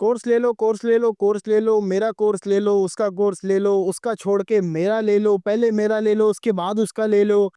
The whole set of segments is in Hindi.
कोर्स ले लो, कोर्स ले लो, कोर्स ले लो, मेरा कोर्स ले लो, उसका कोर्स ले लो, उसका छोड़ के मेरा ले लो, पहले मेरा ले लो, उसके बाद उसका ले लो।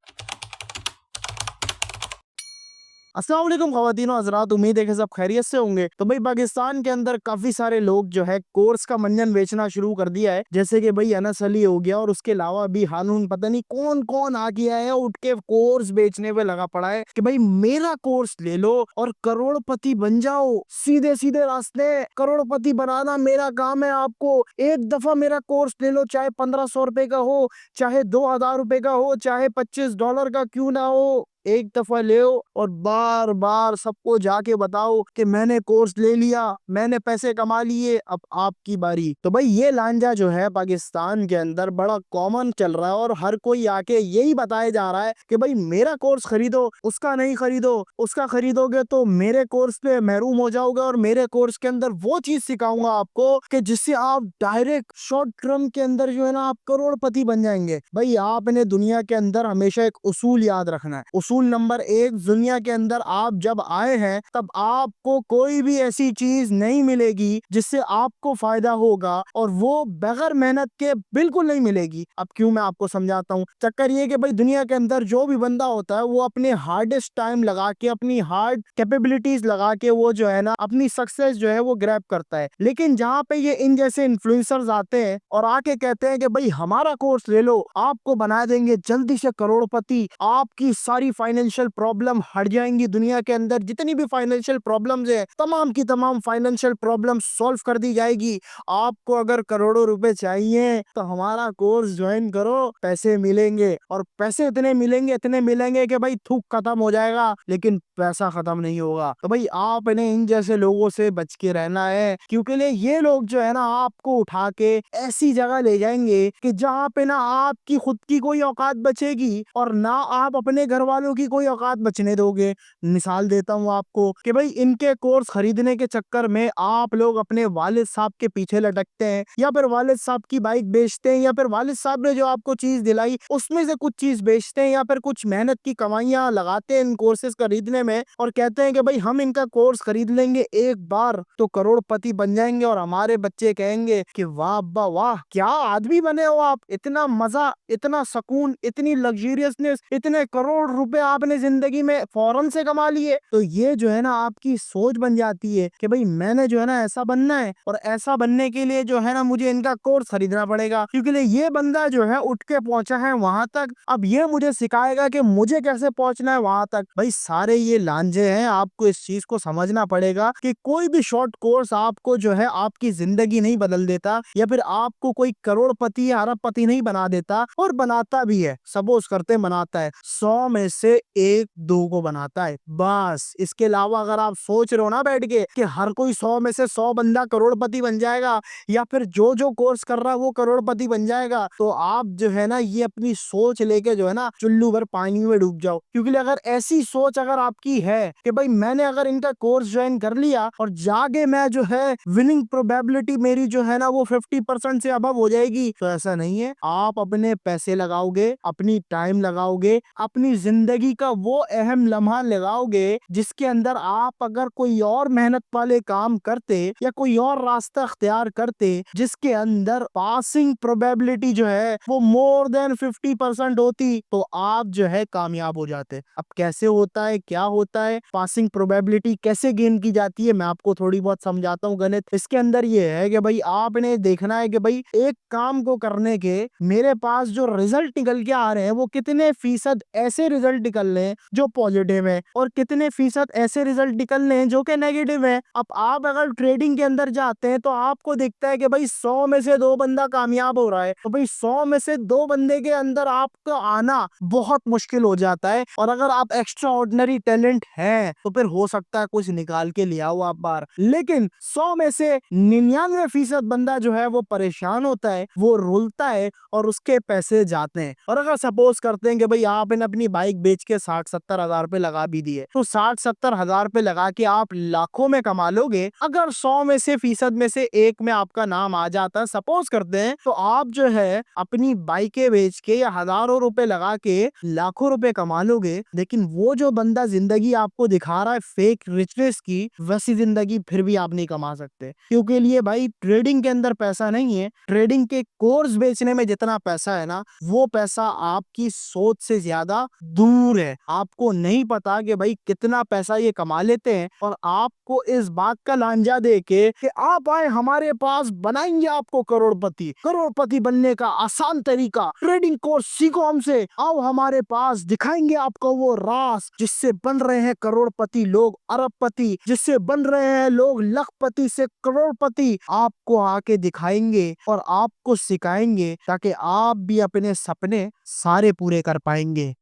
अस्सलाम वालेकुम ख़वातीन व हज़रात, उम्मीद है कि सब खैरियत से होंगे। तो भाई पाकिस्तान के अंदर काफ़ी सारे लोग जो है कोर्स का मंजन बेचना शुरू कर दिया है। जैसे कि भाई अनस अली हो गया और उसके अलावा भी हारून पता नहीं कौन कौन आ गया है, उठ के कोर्स बेचने पे लगा पड़ा है कि भाई मेरा कोर्स ले लो और करोड़पति बन जाओ। सीधे सीधे रास्ते, करोड़पति बनाना मेरा काम है। आपको एक दफा मेरा कोर्स ले लो, चाहे 1500 रुपए का हो, चाहे 2000 रुपए का हो, चाहे $25 का क्यों ना हो, एक दफा ले और बार बार सबको जाके बताओ कि मैंने कोर्स ले लिया, मैंने पैसे कमा लिए, अब आपकी बारी। तो भाई ये लांजा जो है पाकिस्तान के अंदर बड़ा कॉमन चल रहा है और हर कोई आके यही बताया जा रहा है कि भाई मेरा कोर्स खरीदो, उसका नहीं खरीदो, उसका खरीदोगे तो मेरे कोर्स पे महरूम हो जाओगे और मेरे कोर्स के अंदर वो चीज सिखाऊंगा आपको कि जिससे आप डायरेक्ट शॉर्ट टर्म के अंदर जो है ना आप करोड़पति बन जाएंगे। भाई आपने दुनिया के अंदर हमेशा एक उसूल याद रखना है। उसूल नंबर एक, दुनिया के अंदर आप जब आए हैं तब आपको कोई भी ऐसी चीज नहीं मिलेगी जिससे आपको फायदा होगा और वो बगैर मेहनत के बिल्कुल नहीं मिलेगी। अब क्यों, मैं आपको समझाता हूँ। चक्कर ये कि भाई दुनिया के अंदर जो भी बंदा होता है वो अपने हार्डेस्ट टाइम लगा के, अपनी हार्ड कैपेबिलिटीज लगा के वो जो है ना अपनी सक्सेस जो है वो ग्रैब करता है। लेकिन जहाँ पे ये इन जैसे इन्फ्लुएंसर्स आते हैं और आके कहते हैं कि भाई हमारा कोर्स ले लो, आपको बना देंगे जल्दी से करोड़पति, आपकी सारी फाइनेंशियल प्रॉब्लम हट जाएंगी, दुनिया के अंदर जितनी भी फाइनेंशियल प्रॉब्लम्स है तमाम की तमाम फाइनेंशियल प्रॉब्लम सॉल्व कर दी जाएगी। आपको अगर करोड़ों रुपए चाहिए तो हमारा कोर्स ज्वाइन करो, पैसे मिलेंगे। और पैसे इतने मिलेंगे कि भाई थूक खत्म हो जाएगा लेकिन पैसा खत्म नहीं होगा। तो भाई आपने इन जैसे लोगों से बच के रहना है, क्योंकि ये लोग जो है ना आपको उठा के ऐसी जगह ले जाएंगे कि जहाँ पे ना आपकी खुद की कोई औकात बचेगी और ना आप अपने घर वालों की कोई औकात बचने दोगे। मिसाल देता हूँ आपको कि भाई इनके कोर्स खरीदने के चक्कर में आप लोग अपने वालिद साहब के पीछे लटकते हैं, या फिर वालिद साहब की बाइक बेचते हैं, या फिर वालिद साहब ने जो आपको चीज दिलाई उसमें से कुछ चीज बेचते हैं, या फिर कुछ मेहनत की कमाइयां लगाते हैं इन कोर्सेज खरीदने में और कहते हैं कि भाई हम इनका कोर्स खरीद लेंगे एक बार तो करोड़पति बन जाएंगे। और हमारे बच्चे कहेंगे कि वाह अब्बा वाह, क्या आदमी बने हो आप, इतना मजा, इतना सुकून, इतनी लग्जरियसनेस, इतने करोड़ रुपए आपने जिंदगी में फौरन से कमा लिए। तो ये जो है ना आपकी सोच बन जाती है कि भाई मैंने जो है ना ऐसा बनना है और ऐसा बनने के लिए जो है ना मुझे इनका कोर्स खरीदना पड़ेगा, क्योंकि ये बंदा जो है उठ के पहुंचा है वहां तक, अब ये मुझे सिखाएगा कि मुझे कैसे पहुंचना है वहां तक। भाई सारे ये लांझे हैं, आपको इस चीज को समझना पड़ेगा कि कोई भी शॉर्ट कोर्स आपको जो है आपकी जिंदगी नहीं बदल देता, या फिर आपको कोई करोड़पति या अरबपति नहीं बना देता। और बनाता भी है, सपोज करते बनाता है, 100 में से एक दो को बनाता है बस। इसके अलावा अगर आप सोच रहे हो ना बैठ के कि हर कोई 100 में से 100 बंदा करोड़पति बन जाएगा या फिर जो जो कोर्स कर रहा है वो करोड़पति बन जाएगा, तो आप जो है ना ये अपनी सोच लेके जो है ना चुल्लू भर पानी में डूब जाओ। क्योंकि अगर ऐसी सोच अगर आपकी है कि भाई मैंने अगर इनका कोर्स ज्वाइन कर लिया और जाके मैं जो है विनिंग प्रोबेबिलिटी मेरी जो है ना वो 50% से अबव हो जाएगी, तो ऐसा नहीं है। आप अपने पैसे लगाओगे, अपनी टाइम लगाओगे, अपनी जिंदगी का वो अहम लम्हा लगाओगे जिसके अंदर आप अगर कोई और मेहनत वाले काम करते या कोई और रास्ता अख्तियार करते जिसके अंदर पासिंग प्रोबेबिलिटी जो है वो मोर देन 50% होती, तो आप जो है कामयाब हो जाते। अब कैसे होता है, क्या होता है, पासिंग प्रोबेबिलिटी कैसे गेन की जाती है, मैं आपको थोड़ी बहुत समझाता हूँ गणित। इसके अंदर ये है कि भाई आपने देखना है कि भाई एक काम को करने के मेरे पास जो रिजल्ट निकल के आ रहे हैं वो कितने फीसद ऐसे रिजल्ट निकल रहे हैं जो पॉजिटिव है और कितने फीसद ऐसे रिजल्ट निकल रहे हैं जो कि नेगेटिव है। अब आप अगर ट्रेडिंग के अंदर जाते हैं तो आपको दिखता है कि भाई 100 में से दो बंदा कामयाब हो रहा है, तो भाई 100 में से दो बंदे के अंदर आपका आना बहुत मुश्किल हो जाता है। और अगर आप एक्स्ट्रा ऑर्डिनरी टैलेंट है तो फिर हो सकता है कुछ निकाल के ले आओ आप बाहर। लेकिन 100 में से 99% बंदा जो है वो परेशान होता है, वो रुलता है और उसके पैसे जाते हैं। और अगर सपोज करते हैं कि भाई आपने अपनी बाइक बेच के 60-70 हजार पे लगा भी दिए, तो 60-70 हजार पे लगा के आप लाखों में कमा लोगे। अगर 100 में से फीसद में से एक में आपका नाम आ जाता है, सपोज करते हैं, तो आप जो है अपनी बाइकें बेच के या हजारों रुपए लगा के लाखों रुपए कमा लोगे। लेकिन वो जो बंदा जिंदगी आपको दिखा रहा है फेक रिचनेस की, वैसी जिंदगी फिर भी आप नहीं कमा सकते, क्योंकि लिए भाई ट्रेडिंग के अंदर पैसा नहीं है। ट्रेडिंग के कोर्स बेचने में जितना पैसा है ना, वो पैसा आपकी सोच से ज्यादा दूर है। आपको नहीं पता कि भाई कितना पैसा ये कमा लेते हैं, और आपको इस बात का लांजा दे के कि आप आए हमारे पास, बनाएंगे आपको करोड़पति। करोड़पति बनने का आसान तरीका, ट्रेडिंग कोर्स सीखो हमसे, आओ हमारे पास, दिखाएंगे आपको वो राज जिससे बन रहे हैं करोड़पति लोग अरबपति, जिससे बन रहे हैं लोग लखपति से करोड़पति। आपको आके दिखाएंगे और आपको सिखाएंगे, ताकि आप भी अपने सपने सारे पूरे कर पाएंगे।